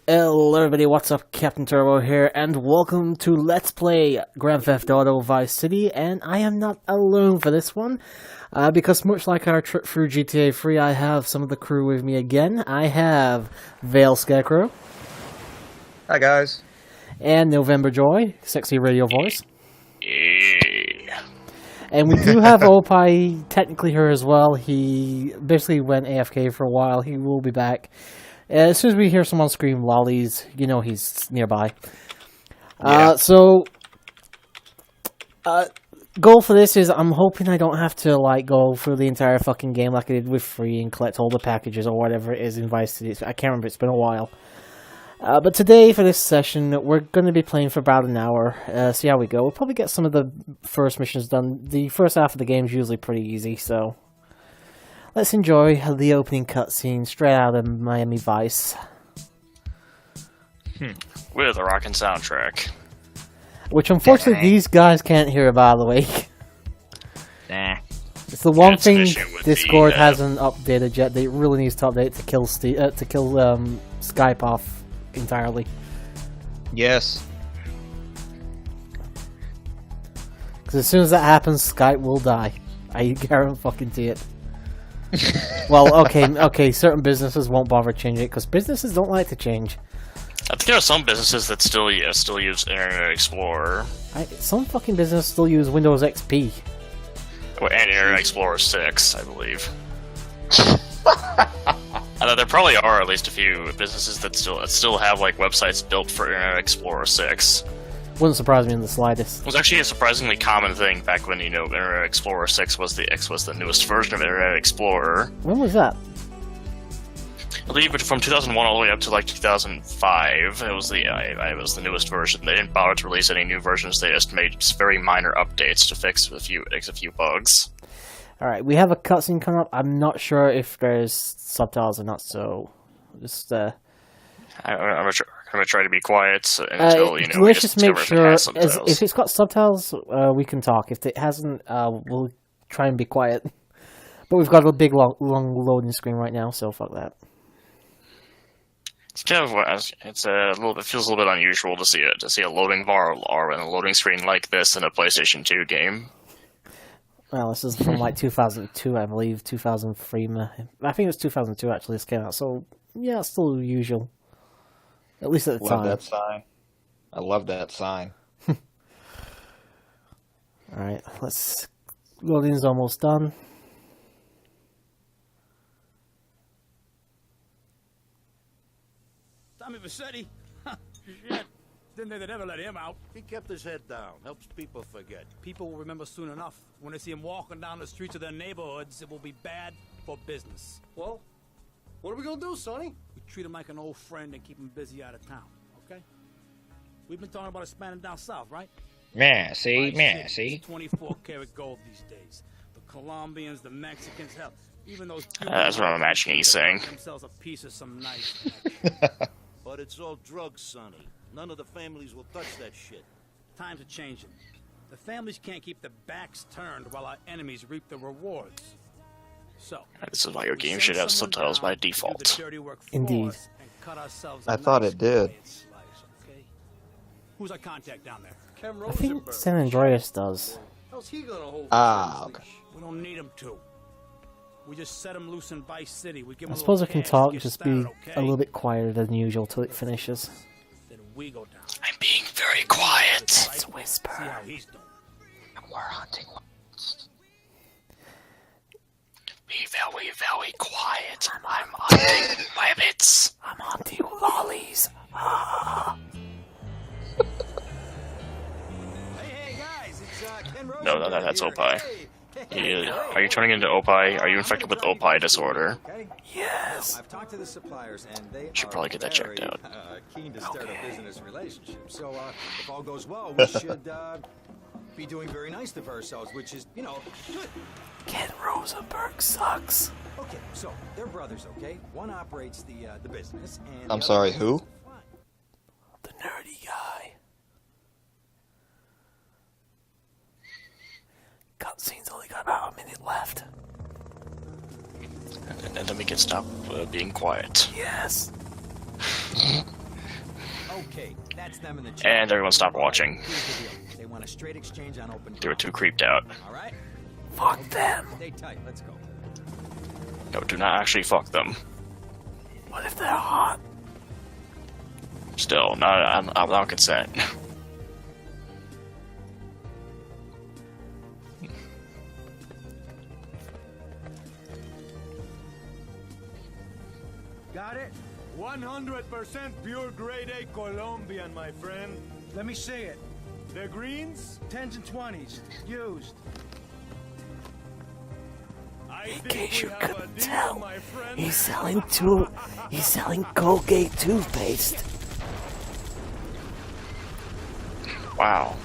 Hello everybody, what's up? Captain Turbo here, and welcome to Let's Play Grand Theft Auto Vice City, and I am not alone for this one, because much like our trip through GTA 3, I have some of the crew with me again. I have Vale Scarecrow. Hi guys. And November Joy, sexy radio voice. Yeah. And we do have Opie, technically here as well. He basically went AFK for a while. He will be back. As soon as we hear someone scream lollies, you know he's nearby. Yeah. Goal for this is I'm hoping I don't have to go through the entire fucking game like I did with 3 and collect all the packages or whatever it is in Vice City. I can't remember, it's been a while. But today, for this session, we're going to be playing for about an hour. See how we go. We'll probably get some of the first missions done. The first half of the game is usually pretty easy, so... Let's enjoy the opening cutscene straight out of Miami Vice. With a rockin' soundtrack. Which, unfortunately, these guys can't hear, by the way. Nah. It's the one It's an thing issue with Discord the, hasn't updated yet. They really needs to update to kill Skype off entirely. Yes. Because as soon as that happens, Skype will die. I guarantee it. Well, okay, certain businesses won't bother changing it, because businesses don't like to change. I think there are some businesses that still use Internet Explorer. Some fucking businesses still use Windows XP. And Internet Explorer 6, I believe. I know there probably are at least a few businesses that still have websites built for Internet Explorer 6. Wouldn't surprise me in the slightest. It was actually a surprisingly common thing back when Internet Explorer 6 was the newest version of Internet Explorer. When was that? I believe from 2001 all the way up to 2005. It was the newest version. They didn't bother to release any new versions. They just made very minor updates to fix a few bugs. All right, we have a cutscene coming up. I'm not sure if there's subtitles or not, so just I'm gonna try to be quiet until let's just make sure if it's got subtitles, we can talk. If it hasn't, we'll try and be quiet. But we've got a big long loading screen right now, so fuck that. It's kind of it feels a little bit unusual to see a loading bar or a loading screen like this in a PlayStation 2 game. Well, this is from 2002, I believe, 2003. I think it was 2002 actually. This came out, so yeah, it's still usual. At least at the time. Love that sign. I love that sign. Alright, loading's almost done. Tommy Vassetti? Shit. Didn't think they'd ever let him out. He kept his head down. Helps people forget. People will remember soon enough. When they see him walking down the streets of their neighborhoods, it will be bad for business. Well, what are we gonna do, Sonny? We treat him like an old friend and keep him busy out of town, okay? We've been talking about expanding down south, right? Yeah, see? Vice Yeah, City see? is 24 karat gold these days. The Colombians, the Mexicans, hell, even those That's what I'm imagining he's saying. themselves a piece of some nice action. But it's all drugs, Sonny. None of the families will touch that shit. Times are changing. The families can't keep their backs turned while our enemies reap the rewards. So, This is why your game should have subtitles by default. Indeed. I thought it did. Who's our contact down there? Ken I think Rosenberg. San Andreas does. How's he gonna hold Ah, the okay. We don't need him to. We just set him loose in Vice City. We give him I suppose I can cash to talk, get just started, be okay? a little bit quieter than usual till it finishes. Then we go down. I'm being very quiet. It's a whisper. See how he's doing. We're hunting. Be very, very quiet. I'm hunting rabbits. I'm hunting lollies. Hey, guys, it's Ken Rosenberg. No, that's here. Opie. Hey. Are you turning into Opie? Are you infected with Opie disorder? Okay. Yes. I've talked to the suppliers, and they Should probably get that checked very, out. Keen to start a business relationship. So, if all goes well, we should be doing very nice for ourselves, which is, good. Ken Rosenberg sucks. Okay, so they're brothers, okay? One operates the business, and I'm the sorry, other who? does the fun. The nerdy guy. Cutscene's only got about a minute left. And then we can stop being quiet. Yes. Okay, that's them in the chat. And everyone stop watching. Here's the deal. They want a straight exchange on open. They were too creeped out. All right. Fuck them. Stay tight. Let's go. No, do not actually fuck them. What if they're hot? Still, not without consent. Got it? 100% pure grade A Colombian, my friend. Let me see it. The greens? 10s and 20s. Used. I In think case we you have a couldn't deal, tell, my friend. he's selling Colgate toothpaste. Wow.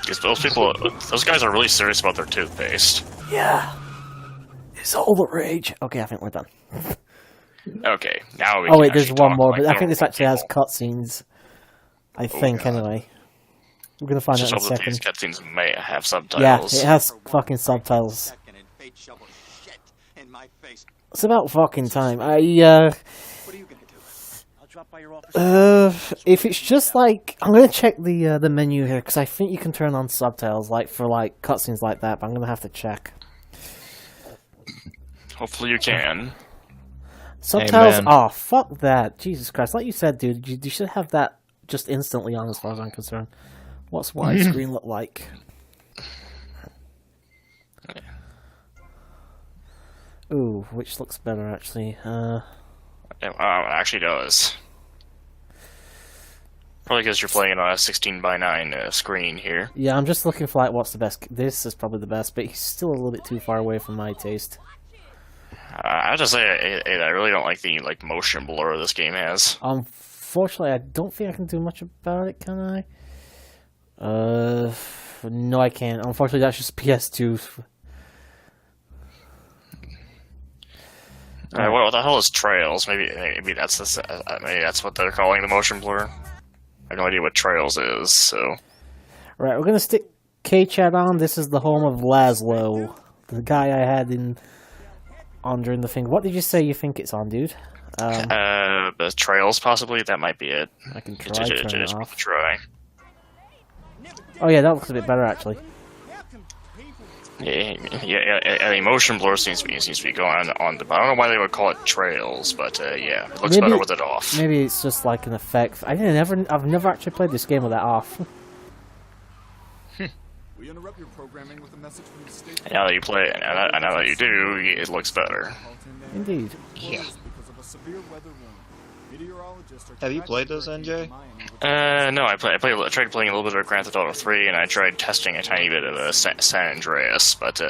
Because those guys are really serious about their toothpaste. Yeah. It's all the rage. Okay, I think we're done. Okay, now we Oh can wait, there's actually one talk more, like but I think this normal actually has people. cutscenes. I think, anyway. We're gonna find Just out in a hope that these second. cutscenes may have Yeah, subtitles. it has fucking subtitles. It's about fucking time. What are you gonna do? I'll drop by your office. If it's just like, I'm gonna check the menu here because I think you can turn on subtitles like for like cutscenes like that, but I'm gonna have to check. Hopefully you can. Subtitles? Amen. Oh, fuck that. Jesus Christ. Like you said, dude, you should have that just instantly on as far as I'm concerned. What's widescreen look like? Ooh, which looks better actually? It actually does. Probably because you're playing on a 16:9 screen here. Yeah, I'm just looking for like what's the best. This is probably the best, but he's still a little bit too far away from my taste. I have to say, I really don't like the motion blur this game has. Unfortunately, I don't think I can do much about it, can I? No, I can't. Unfortunately, that's just PS2. What the hell is trails? Maybe that's maybe that's what they're calling the motion blur. I have no idea what trails is. So Right, we're gonna stick K-Chat on. This is the home of Laszlo, the guy I had on during the thing. What did you say you think it's on, dude? the trails possibly that might be it. I can try turn it Just off. try. Oh yeah, that looks a bit better actually. Yeah, the motion blur seems to be going on. I don't know why they would call it trails, but yeah, it looks Maybe- better with it off. Maybe it's just like an effect. I've never actually played this game with that off. We interrupt your programming with a message from the state. And now that you play it, and now that you do, it looks better. Indeed. Yeah. Because of a severe weather warning. Meteorologists are Have you played those, NJ? No, I tried playing a little bit of Grand Theft Auto 3, and I tried testing a tiny bit of San Andreas, but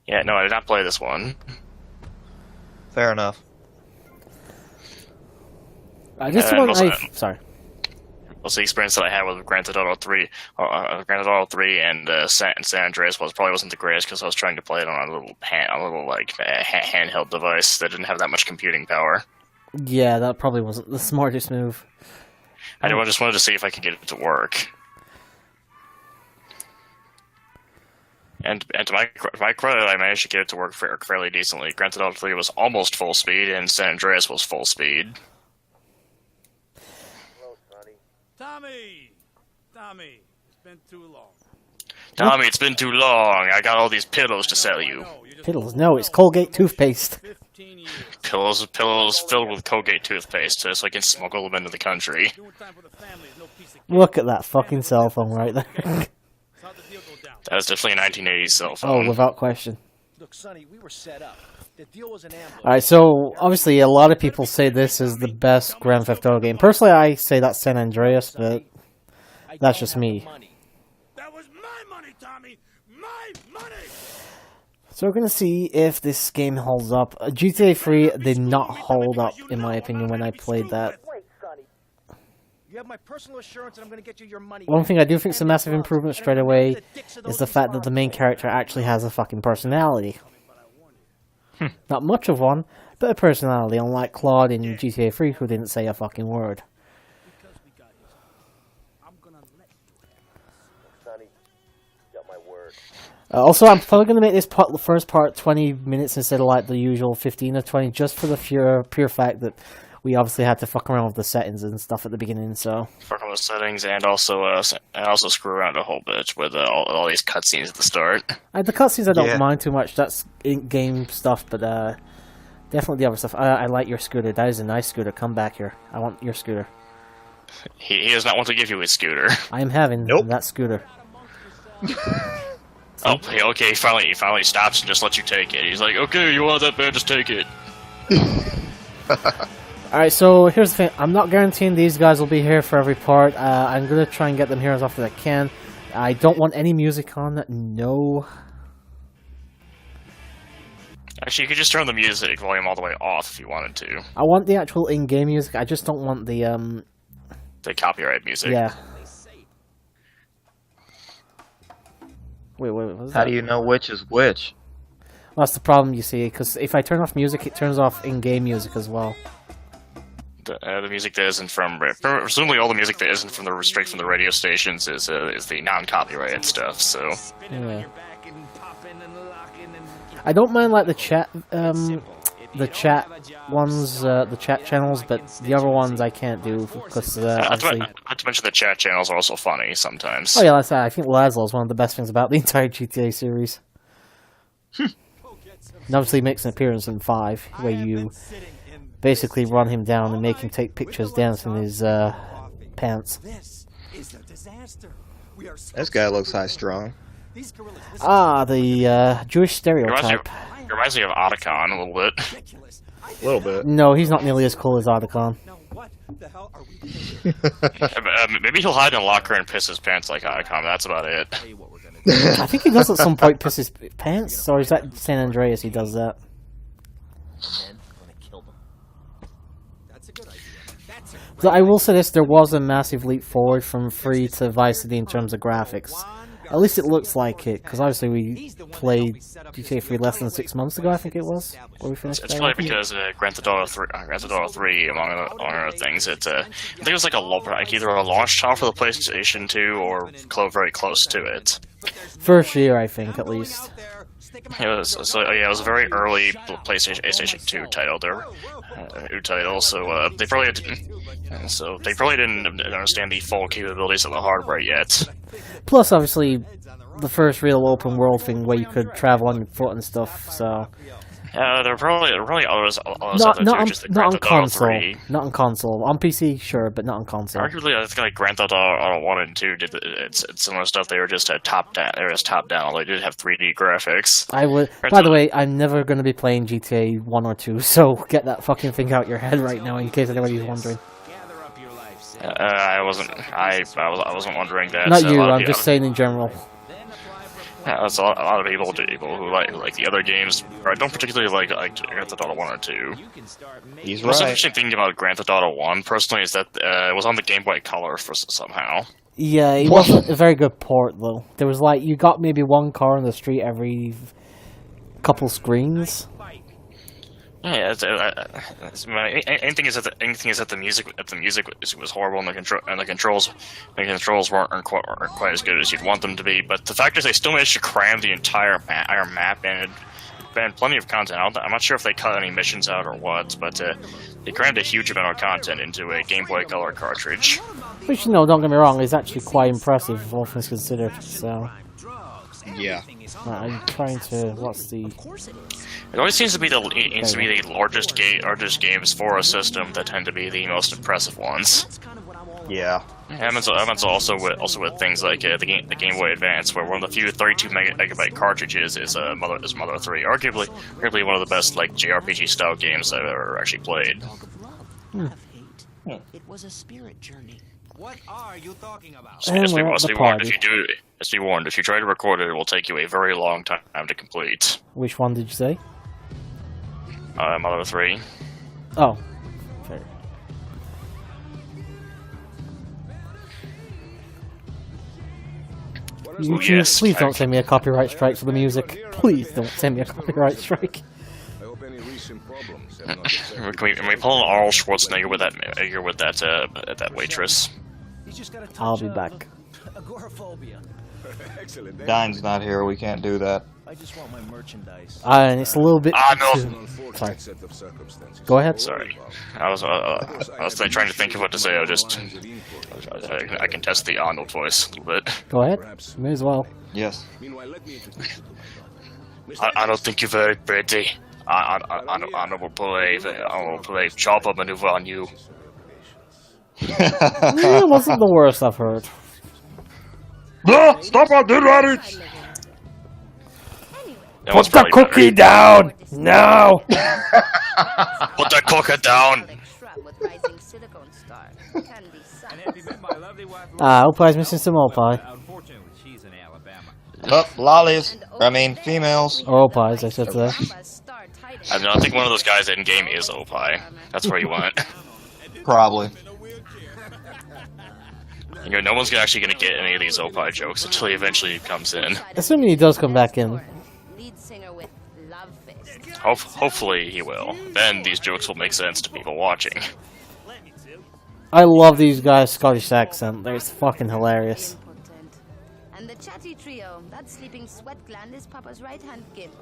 yeah, no, I did not play this one. Fair enough. This one, sorry. Also, the experience that I had with Grand Theft Auto 3, and San Andreas probably wasn't the greatest because I was trying to play it on a little handheld device that didn't have that much computing power. Yeah, that probably wasn't the smartest move. I just wanted to see if I could get it to work. And to my credit, I managed to get it to work fairly decently. Grand Theft Auto 3 was almost full speed, and San Andreas was full speed. Tommy! Tommy, it's been too long. Tommy, it's been too long. I got all these pillows to sell you. Pills? No, it's Colgate toothpaste. 15 years. Pillows filled with Colgate toothpaste, so I can smuggle them into the country. Doing time for the family is no piece of cake. Look at that fucking cell phone right there. How'd the deal go down? That was definitely a 1980s cell Oh, phone. without question. Look, Sonny, we were set up. The deal was an ambush. Alright, so obviously a lot of people say this is the best Grand Theft Auto game. Personally, I say that's San Andreas, but that's just me. That was my money, Tommy! My money! So we're gonna see if this game holds up. GTA 3 did not hold up, in my opinion, when I played that. Wait, Sonny. You have my personal assurance and I'm going to get you your money. One thing I do think is a massive improvement straight away is the fact that the main character actually has a fucking personality. Not much of one, but a personality, unlike Claude in GTA 3 who didn't say a fucking word. Because we got his I'm gonna let you. Sonny, got my word. Also, I'm probably going to make this part, the first part 20 minutes instead of like the usual 15 or 20, just for the pure fact that we obviously had to fuck around with the settings and stuff at the beginning, so... Fuck with settings and also screw around a whole bit with all these cutscenes at the start. The cutscenes I don't Yeah. mind too much, that's in-game stuff, but definitely the other stuff. I like your scooter, that is a nice scooter, come back here. I want your scooter. He does not want to give you his scooter. I am having Nope. that scooter. Oh, okay, he finally stops and just lets you take it. He's like, okay, you want that bad, just take it. Alright, so here's the thing. I'm not guaranteeing these guys will be here for every part. I'm going to try and get them here as often as I can. I don't want any music on. No. Actually, you could just turn the music volume all the way off if you wanted to. I want the actual in-game music. I just don't want the, The copyright music. yeah. Wait, what was that? How do you know which is which? Well, that's the problem, you see, because if I turn off music, it turns off in-game music as well. The music that isn't from... Presumably all the music that isn't from straight from the radio stations is the non-copyrighted stuff, so... Yeah. I don't mind, like, the chat ones, the chat channels, but the other ones I can't do, because, obviously... Not to mention the chat channels are also funny sometimes. Oh yeah, that's I think Laszlo is one of the best things about the entire GTA series. And obviously he makes an appearance in 5, where you basically run him down and make him take pictures dancing in his pants. This is a disaster. We are so This guy looks high strong. These gorillas, this Ah, the Jewish stereotype. It reminds me of Otacon a little bit. is ridiculous. A little bit. No, he's not nearly as cool as Otacon. Now what the hell are we doing? Maybe he'll hide in a locker and piss his pants like Otacon, that's about it. Tell you what we're gonna do. I think he does at some point piss his pants, or is that San Andreas he does that? I'm gonna kill them. That's a good idea. That's a So I will say this, there was a massive leap forward from 3 to Vice City in terms of graphics. At least it looks like it, because obviously we played GTA 3 less than 6 months ago, I think it was, where we finished It's that. probably because Grand Theft Auto 3, among other things, I think it was like either a launch title for the PlayStation 2 or very close to it. First year, I think, at least. It was it was a very early PlayStation 2 title. So they probably didn't understand the full capabilities of the hardware yet. Plus, obviously, the first real open world thing where you could travel on foot and stuff, so... There were probably others Not out there too, on, just like not Grand on Theft Auto console. 3. Not on console. On PC, sure, but not on console. Arguably, I think like Grand Theft Auto 1 and 2 did similar stuff. They were just top down. They were just top down. They did have 3D graphics. I would. By the way, I'm never going to be playing GTA 1 or 2, so get that fucking thing out your head right now, in case anybody's wondering. I wasn't wondering that. Not so you. a lot of I'm just saying in general. That's a lot of people who like the other games, or I don't particularly like Grand Theft Auto 1 or 2. He's The most right. interesting thing about Grand Theft Auto 1, personally, is that it was on the Game Boy Color somehow. Yeah, it wasn't a very good port, though. There was like, you got maybe one car on the street every couple screens. Yeah, anything is that the music was horrible and the controls weren't quite as good as you'd want them to be. But the fact is, they still managed to cram the entire map and it had plenty of content. I'm not sure if they cut any missions out or what, but they crammed a huge amount of content into a Game Boy Color cartridge. Which, don't get me wrong, is actually quite impressive, all things considered. So, Yeah. I'm trying to. What's the? It always seems to be the largest games for a system that tend to be the most impressive ones. Yeah. It happens also with things like the Game Boy Advance, where one of the few 32 megabyte cartridges is Mother 3, arguably one of the best like JRPG style games I've ever actually played. It was a spirit journey. What are you talking about? And we're at the party. Just be warned, if you try to record it, it will take you a very long time to complete. Which one did you say? Mother 3. Oh, fair. Ooh, yes. Please don't send me a copyright strike for the music. Please don't send me a copyright strike. I hope any recent problems have not Can we pull an Arnold Schwarzenegger with that waitress? I'll be back. Agoraphobia. Excellent. Dine's not here. We can't do that. I just want my merchandise. And it's a little bit. no. Sorry. Go ahead. Sorry. I was trying to think of what to say. I can test the Arnold voice a little bit. Go ahead. May as well. Yes. I don't think you're very pretty. I will play chopper maneuver on you. Yeah, it wasn't the worst I've heard. Stop our dead rabbits! Put the cookie down! No! Put the cookie down! Opie's missing some Opie. Oh, lollies. I mean, females. Or Opies, I should say. I think one of those guys in game is Opie. That's where you went. Probably. You know, no one's actually gonna get any of these Opie jokes until he eventually comes in. Assuming he does come back in. Hopefully he will. Then these jokes will make sense to people watching. I love these guys' Scottish accent. They're fucking hilarious. And the chatty trio, that sleeping sweat gland is Papa's right-hand gimp,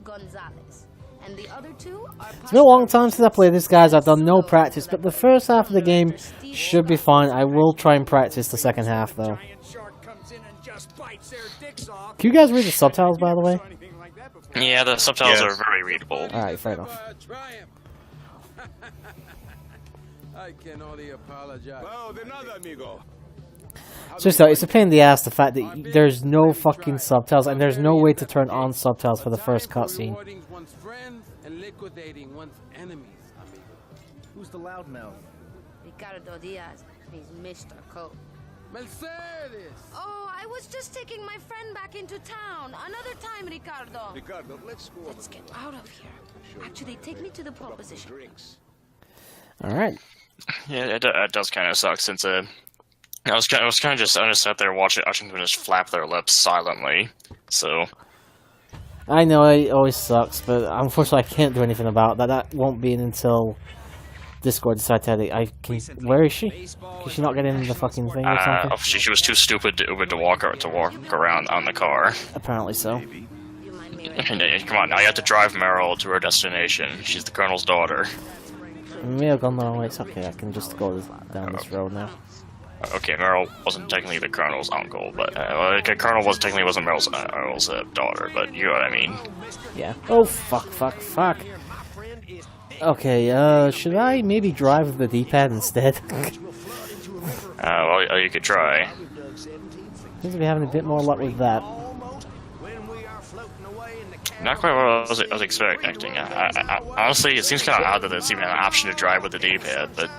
Gonzalez. And the other two are... It's been a long time since I played this, guys. I've done no practice, but the first half of the game should be fine. I will try and practice the second half, though. Can you guys read the subtitles, by the way? Yeah, the subtitles are very readable. Alright, fair enough. I can only apologize. Oh, de nada, amigo. Just though, it's a pain in the ass the fact that there's no fucking subtitles and there's no way to turn on subtitles for the first cutscene. Rewarding one's friends and liquidating one's enemies, amigo. Who's the loudmouth? Ricardo Diaz. He's Mr. Cole. Mercedes! Oh, I was just taking my friend back into town. Another time, Ricardo. Ricardo, let's go. Let's get out of here. Actually, take me to the pole position. Alright. Yeah, it does kind of suck since I just sat there watching them just flap their lips silently. So I know it always sucks, but unfortunately I can't do anything about that. That won't be until Discord decides to where is she? Can she not get in the fucking thing or something? she was too stupid to walk around on the car. Apparently so. Come on, now you have to drive Meryl to her destination. She's the Colonel's daughter. Maybe I've gone the wrong way. It's okay, I can just go down this road now. Okay, Meryl wasn't technically the Colonel's uncle, but Colonel wasn't Meryl's daughter, but you know what I mean. Yeah. Oh, fuck. Okay, should I maybe drive with the D-pad instead? Well, you could try. Seems to be having a bit more luck with that. Not quite what I was expecting. Honestly, it seems kind of odd that there's even an option to drive with the D-pad, but...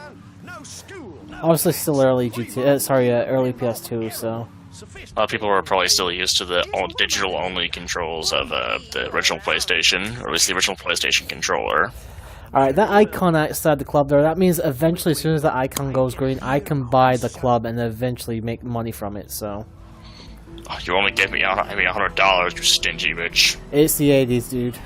Obviously still early early PS2, so... A lot of people were probably still used to the digital-only controls of the original PlayStation, or at least the original PlayStation controller. Alright, that icon outside the club there, that means eventually as soon as the icon goes green, I can buy the club and eventually make money from it, so... Oh, you only gave me $100, you stingy bitch. It's the 80s, dude.